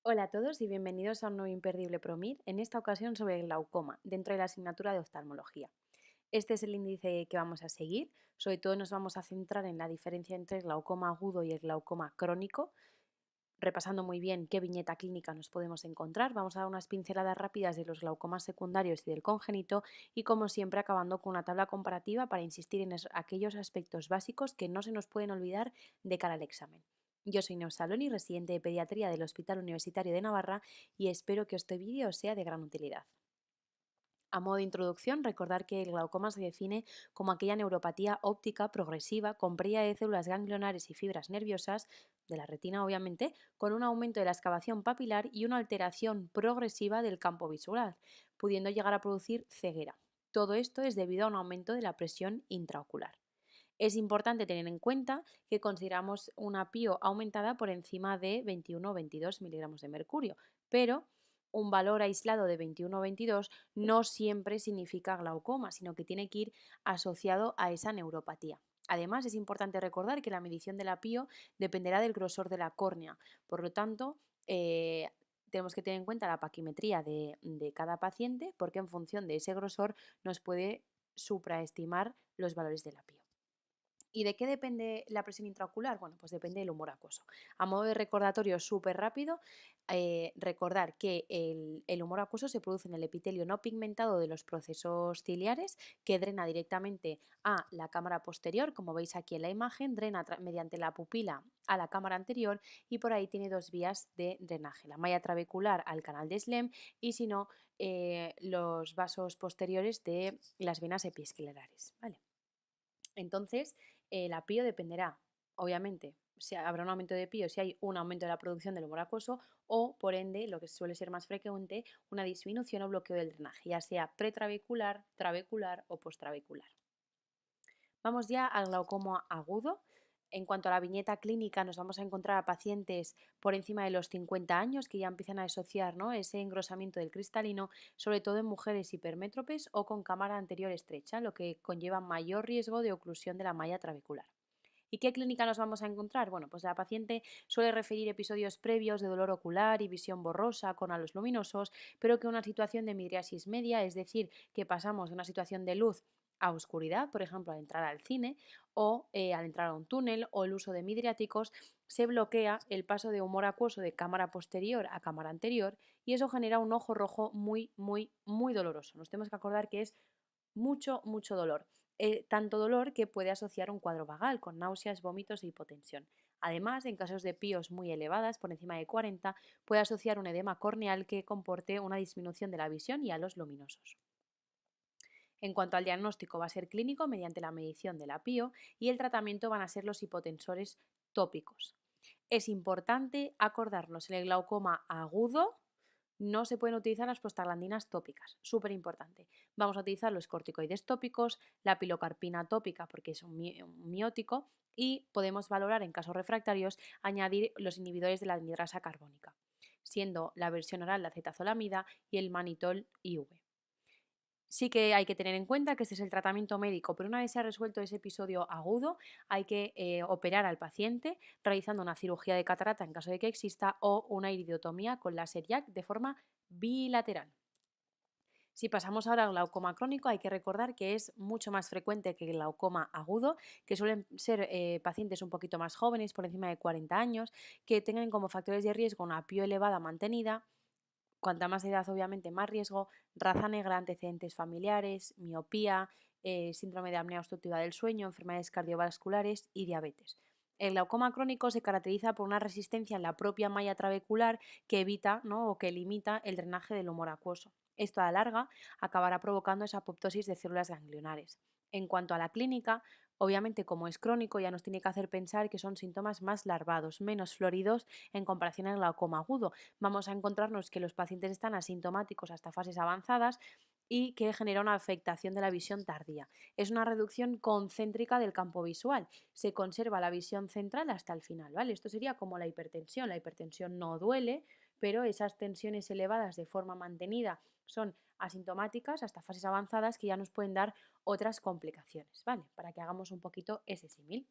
Hola a todos y bienvenidos a un nuevo imperdible PROMID, en esta ocasión sobre el glaucoma, dentro de la asignatura de oftalmología. Este es el índice que vamos a seguir, sobre todo nos vamos a centrar en la diferencia entre el glaucoma agudo y el glaucoma crónico, repasando muy bien qué viñeta clínica nos podemos encontrar. Vamos a dar unas pinceladas rápidas de los glaucomas secundarios y del congénito y, como siempre, acabando con una tabla comparativa para insistir en aquellos aspectos básicos que no se nos pueden olvidar de cara al examen. Yo soy Neus Saloni, residente de pediatría del Hospital Universitario de Navarra, y espero que este vídeo sea de gran utilidad. A modo de introducción, recordar que el glaucoma se define como aquella neuropatía óptica progresiva con pérdida de células ganglionares y fibras nerviosas, de la retina obviamente, con un aumento de la excavación papilar y una alteración progresiva del campo visual, pudiendo llegar a producir ceguera. Todo esto es debido a un aumento de la presión intraocular. Es importante tener en cuenta que consideramos una PIO aumentada por encima de 21 o 22 miligramos de mercurio, pero un valor aislado de 21 o 22 no siempre significa glaucoma, sino que tiene que ir asociado a esa neuropatía. Además, es importante recordar que la medición de la PIO dependerá del grosor de la córnea. Por lo tanto, tenemos que tener en cuenta la paquimetría de cada paciente, porque en función de ese grosor nos puede supraestimar los valores de la PIO. ¿Y de qué depende la presión intraocular? Bueno, pues depende del humor acuoso. A modo de recordatorio súper rápido, recordar que el humor acuoso se produce en el epitelio no pigmentado de los procesos ciliares, que drena directamente a la cámara posterior, como veis aquí en la imagen, drena mediante la pupila a la cámara anterior y por ahí tiene dos vías de drenaje, la malla trabecular al canal de Schlemm y, si no, los vasos posteriores de las venas epiesclerares, ¿vale? Entonces, la PIO dependerá, obviamente, si habrá un aumento de PIO si hay un aumento de la producción del humor acuoso o, por ende, lo que suele ser más frecuente, una disminución o bloqueo del drenaje, ya sea pretrabecular, trabecular o postrabecular. Vamos ya al glaucoma agudo. En cuanto a la viñeta clínica, nos vamos a encontrar a pacientes por encima de los 50 años que ya empiezan a asociar, ¿no?, ese engrosamiento del cristalino, sobre todo en mujeres hipermétropes o con cámara anterior estrecha, lo que conlleva mayor riesgo de oclusión de la malla trabecular. ¿Y qué clínica nos vamos a encontrar? Bueno, pues la paciente suele referir episodios previos de dolor ocular y visión borrosa con halos luminosos, pero que una situación de midriasis media, es decir, que pasamos de una situación de luz a oscuridad, por ejemplo, al entrar al cine o al entrar a un túnel o el uso de midriáticos, se bloquea el paso de humor acuoso de cámara posterior a cámara anterior y eso genera un ojo rojo muy, muy, muy doloroso. Nos tenemos que acordar que es mucho, mucho dolor. Tanto dolor que puede asociar un cuadro vagal con náuseas, vómitos e hipotensión. Además, en casos de PIOs muy elevadas, por encima de 40, puede asociar un edema corneal que comporte una disminución de la visión y halos luminosos. En cuanto al diagnóstico, va a ser clínico mediante la medición de la PIO y el tratamiento van a ser los hipotensores tópicos. Es importante acordarnos, en el glaucoma agudo no se pueden utilizar las prostaglandinas tópicas, súper importante. Vamos a utilizar los corticoides tópicos, la pilocarpina tópica porque es un miótico y podemos valorar en casos refractarios añadir los inhibidores de la anhidrasa carbónica, siendo la versión oral la acetazolamida y el manitol IV. Sí que hay que tener en cuenta que este es el tratamiento médico, pero una vez se ha resuelto ese episodio agudo, hay que operar al paciente realizando una cirugía de catarata en caso de que exista o una iridotomía con láser YAG de forma bilateral. Si pasamos ahora al glaucoma crónico, hay que recordar que es mucho más frecuente que el glaucoma agudo, que suelen ser pacientes un poquito más jóvenes, por encima de 40 años, que tengan como factores de riesgo una PIO elevada mantenida. Cuanta más edad, obviamente, más riesgo, raza negra, antecedentes familiares, miopía, síndrome de apnea obstructiva del sueño, enfermedades cardiovasculares y diabetes. El glaucoma crónico se caracteriza por una resistencia en la propia malla trabecular que evita, ¿no?, o que limita el drenaje del humor acuoso. Esto a la larga acabará provocando esa apoptosis de células ganglionares. En cuanto a la clínica, obviamente, como es crónico, ya nos tiene que hacer pensar que son síntomas más larvados, menos floridos en comparación al glaucoma agudo. Vamos a encontrarnos que los pacientes están asintomáticos hasta fases avanzadas y que genera una afectación de la visión tardía. Es una reducción concéntrica del campo visual. Se conserva la visión central hasta el final, ¿vale? Esto sería como la hipertensión. La hipertensión no duele, pero esas tensiones elevadas de forma mantenida son asintomáticas hasta fases avanzadas que ya nos pueden dar otras complicaciones, ¿vale? Para que hagamos un poquito ese símil.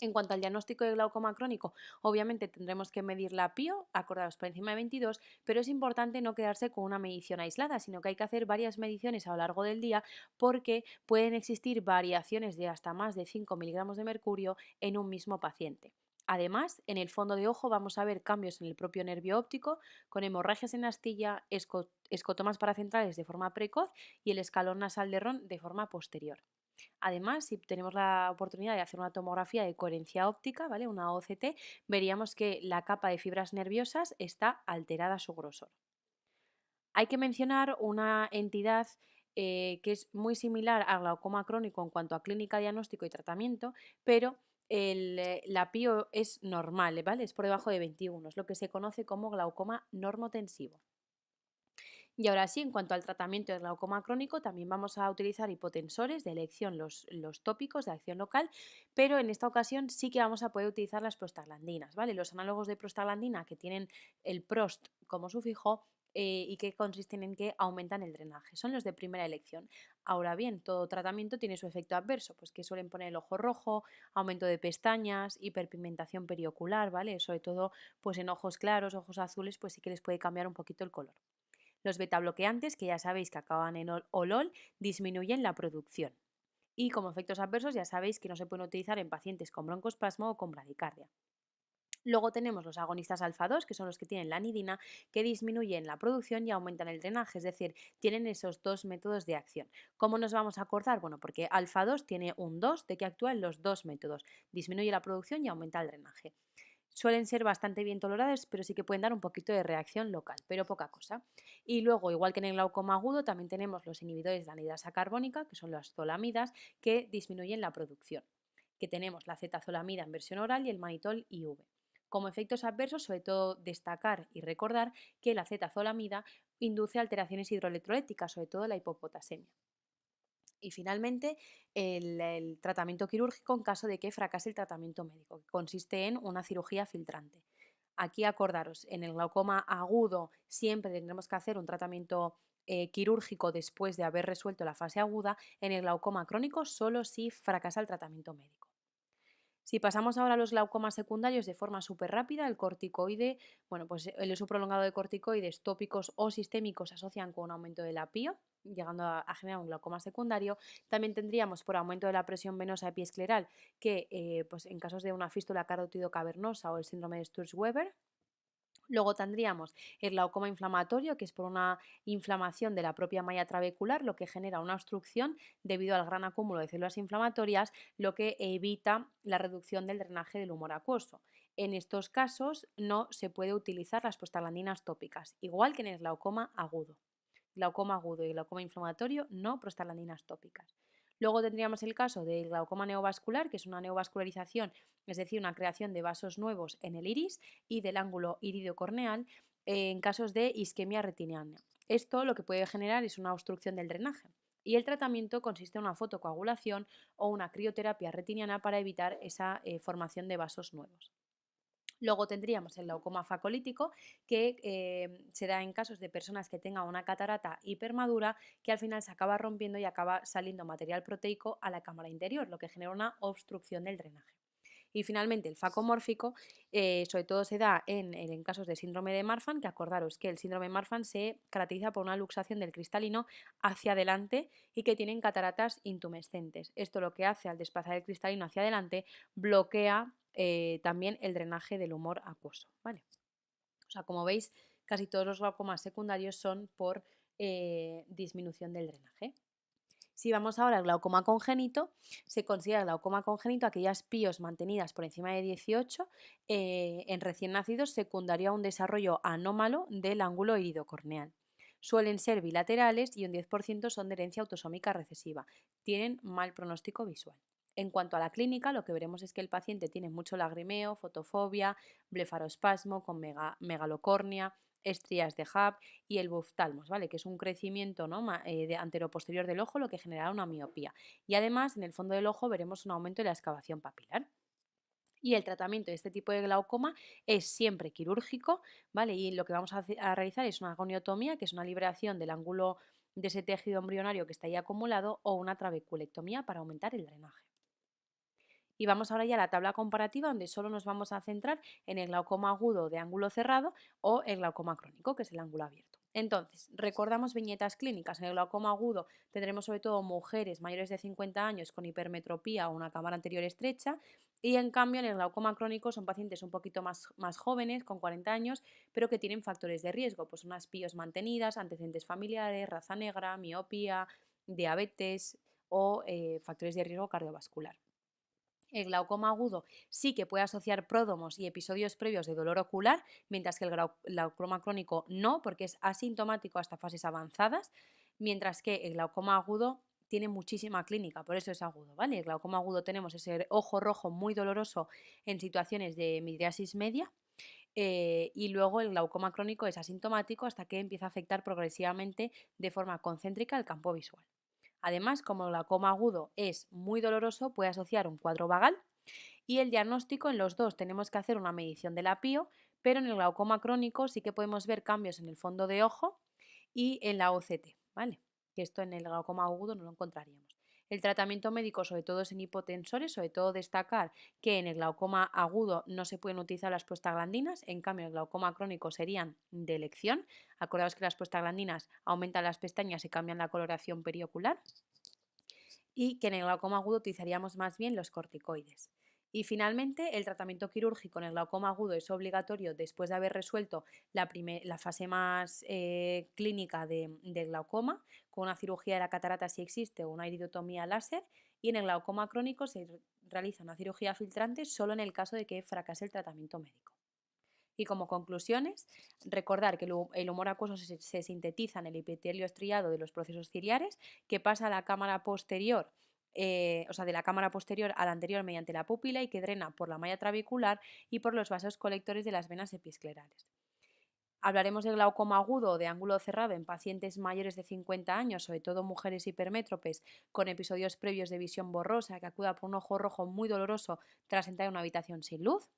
En cuanto al diagnóstico de glaucoma crónico, obviamente tendremos que medir la PIO, acordados por encima de 22, pero es importante no quedarse con una medición aislada, sino que hay que hacer varias mediciones a lo largo del día porque pueden existir variaciones de hasta más de 5 miligramos de mercurio en un mismo paciente. Además, en el fondo de ojo vamos a ver cambios en el propio nervio óptico, con hemorragias en la astilla, escotomas paracentrales de forma precoz y el escalón nasal de Ron de forma posterior. Además, si tenemos la oportunidad de hacer una tomografía de coherencia óptica, ¿vale? Una OCT, veríamos que la capa de fibras nerviosas está alterada a su grosor. Hay que mencionar una entidad que es muy similar al glaucoma crónico en cuanto a clínica, diagnóstico y tratamiento, pero la PIO es normal, ¿vale? Es por debajo de 21, es lo que se conoce como glaucoma normotensivo. Y ahora sí, en cuanto al tratamiento del glaucoma crónico, también vamos a utilizar hipotensores de elección, los tópicos de acción local, pero en esta ocasión sí que vamos a poder utilizar las prostaglandinas, ¿vale? Los análogos de prostaglandina que tienen el prost como sufijo y que consisten en que aumentan el drenaje. Son los de primera elección. Ahora bien, todo tratamiento tiene su efecto adverso, pues que suelen poner el ojo rojo, aumento de pestañas, hiperpigmentación periocular, ¿vale? Sobre todo pues en ojos claros, ojos azules, pues sí que les puede cambiar un poquito el color. Los betabloqueantes, que ya sabéis que acaban en olol, disminuyen la producción. Y como efectos adversos ya sabéis que no se pueden utilizar en pacientes con broncoespasmo o con bradicardia. Luego tenemos los agonistas alfa-2, que son los que tienen la anidina, que disminuyen la producción y aumentan el drenaje, es decir, tienen esos dos métodos de acción. ¿Cómo nos vamos a acordar? Bueno, porque alfa-2 tiene un 2 de que actúa en los dos métodos, disminuye la producción y aumenta el drenaje. Suelen ser bastante bien toleradas, pero sí que pueden dar un poquito de reacción local, pero poca cosa. Y luego, igual que en el glaucoma agudo, también tenemos los inhibidores de la anhidrasa carbónica, que son las zolamidas, que disminuyen la producción. Que tenemos la acetazolamida en versión oral y el manitol IV. Como efectos adversos, sobre todo destacar y recordar que la acetazolamida induce alteraciones hidroelectrolíticas, sobre todo la hipopotasemia. Y finalmente, el tratamiento quirúrgico en caso de que fracase el tratamiento médico, que consiste en una cirugía filtrante. Aquí acordaros, en el glaucoma agudo siempre tendremos que hacer un tratamiento quirúrgico después de haber resuelto la fase aguda, en el glaucoma crónico solo si fracasa el tratamiento médico. Si pasamos ahora a los glaucomas secundarios de forma súper rápida, el corticoide, bueno, pues el uso prolongado de corticoides tópicos o sistémicos se asocian con un aumento de la PIO, llegando a generar un glaucoma secundario. También tendríamos por aumento de la presión venosa epiescleral, que pues en casos de una fístula carótido cavernosa o el síndrome de Sturge-Weber. Luego tendríamos el glaucoma inflamatorio, que es por una inflamación de la propia malla trabecular, lo que genera una obstrucción debido al gran acúmulo de células inflamatorias, lo que evita la reducción del drenaje del humor acuoso. En estos casos no se puede utilizar las prostaglandinas tópicas, igual que en el glaucoma agudo. Glaucoma agudo y glaucoma inflamatorio, no prostaglandinas tópicas. Luego tendríamos el caso del glaucoma neovascular, que es una neovascularización, es decir, una creación de vasos nuevos en el iris y del ángulo iridio-corneal en casos de isquemia retiniana. Esto lo que puede generar es una obstrucción del drenaje. Y el tratamiento consiste en una fotocoagulación o una crioterapia retiniana para evitar esa formación de vasos nuevos. Luego tendríamos el glaucoma facolítico, que se da en casos de personas que tengan una catarata hipermadura que al final se acaba rompiendo y acaba saliendo material proteico a la cámara interior, lo que genera una obstrucción del drenaje. Y finalmente el facomórfico, sobre todo se da en casos de síndrome de Marfan, que acordaros que el síndrome de Marfan se caracteriza por una luxación del cristalino hacia adelante y que tienen cataratas intumescentes. Esto lo que hace al desplazar el cristalino hacia adelante bloquea también el drenaje del humor acuoso, ¿vale? O sea, como veis, casi todos los glaucomas secundarios son por disminución del drenaje. Si vamos ahora al glaucoma congénito, se considera glaucoma congénito aquellas PIOs mantenidas por encima de 18 en recién nacidos secundario a un desarrollo anómalo del ángulo iridocorneal. Suelen ser bilaterales y un 10% son de herencia autosómica recesiva. Tienen mal pronóstico visual. En cuanto a la clínica, lo que veremos es que el paciente tiene mucho lagrimeo, fotofobia, blefarospasmo con megalocornia, estrías de Hub y el buftalmos, ¿vale? Que es un crecimiento, ¿no? de anteroposterior del ojo, lo que generará una miopía. Y además, en el fondo del ojo veremos un aumento de la excavación papilar. Y el tratamiento de este tipo de glaucoma es siempre quirúrgico, ¿vale? Y lo que vamos a realizar es una goniotomía, que es una liberación del ángulo de ese tejido embrionario que está ahí acumulado, o una trabeculectomía para aumentar el drenaje. Y vamos ahora ya a la tabla comparativa donde solo nos vamos a centrar en el glaucoma agudo de ángulo cerrado o el glaucoma crónico, que es el ángulo abierto. Entonces, recordamos viñetas clínicas. En el glaucoma agudo tendremos sobre todo mujeres mayores de 50 años con hipermetropía o una cámara anterior estrecha, y en cambio en el glaucoma crónico son pacientes un poquito más jóvenes, con 40 años, pero que tienen factores de riesgo, pues unas PIOs mantenidas, antecedentes familiares, raza negra, miopía, diabetes o factores de riesgo cardiovascular. El glaucoma agudo sí que puede asociar pródomos y episodios previos de dolor ocular, mientras que el glaucoma crónico no, porque es asintomático hasta fases avanzadas, mientras que el glaucoma agudo tiene muchísima clínica, por eso es agudo, ¿vale? El glaucoma agudo tenemos ese ojo rojo muy doloroso en situaciones de midriasis media, y luego el glaucoma crónico es asintomático hasta que empieza a afectar progresivamente de forma concéntrica el campo visual. Además, como el glaucoma agudo es muy doloroso, puede asociar un cuadro vagal, y el diagnóstico en los dos tenemos que hacer una medición de la PIO, pero en el glaucoma crónico sí que podemos ver cambios en el fondo de ojo y en la OCT, ¿vale? Que esto en el glaucoma agudo no lo encontraríamos. El tratamiento médico sobre todo es en hipotensores, sobre todo destacar que en el glaucoma agudo no se pueden utilizar las prostaglandinas, en cambio en el glaucoma crónico serían de elección. Acordaos que las prostaglandinas aumentan las pestañas y cambian la coloración periocular, y que en el glaucoma agudo utilizaríamos más bien los corticoides. Y finalmente, el tratamiento quirúrgico en el glaucoma agudo es obligatorio después de haber resuelto la fase más clínica del glaucoma, con una cirugía de la catarata si existe o una iridotomía láser, y en el glaucoma crónico se realiza una cirugía filtrante solo en el caso de que fracase el tratamiento médico. Y como conclusiones, recordar que el humor acuoso se sintetiza en el epitelio estriado de los procesos ciliares, que pasa a la cámara posterior, de la cámara posterior a la anterior mediante la pupila, y que drena por la malla trabecular y por los vasos colectores de las venas episclerales. Hablaremos del glaucoma agudo o de ángulo cerrado en pacientes mayores de 50 años, sobre todo mujeres hipermétropes con episodios previos de visión borrosa, que acuda por un ojo rojo muy doloroso tras entrar en una habitación sin luz.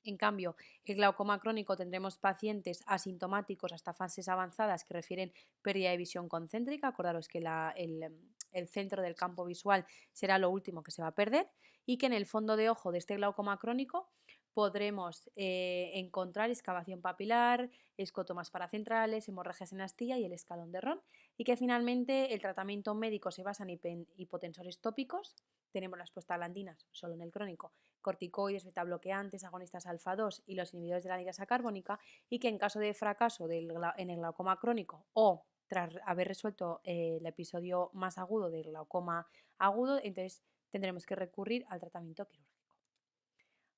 En cambio, el glaucoma crónico tendremos pacientes asintomáticos hasta fases avanzadas que refieren pérdida de visión concéntrica. Acordaros que el centro del campo visual será lo último que se va a perder, y que en el fondo de ojo de este glaucoma crónico podremos encontrar excavación papilar, escotomas paracentrales, hemorragias en astilla y el escalón de Ron, y que finalmente el tratamiento médico se basa en hipotensores tópicos. Tenemos las prostaglandinas solo en el crónico, corticoides, betabloqueantes, agonistas alfa-2 y los inhibidores de la anhidrasa carbónica, y que en caso de fracaso en el glaucoma crónico o tras haber resuelto el episodio más agudo del glaucoma agudo, entonces tendremos que recurrir al tratamiento quirúrgico.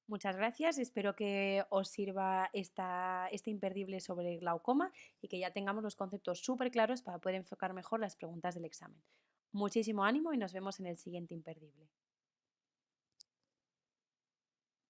Muchas gracias, espero que os sirva este imperdible sobre el glaucoma y que ya tengamos los conceptos súper claros para poder enfocar mejor las preguntas del examen. Muchísimo ánimo y nos vemos en el siguiente imperdible.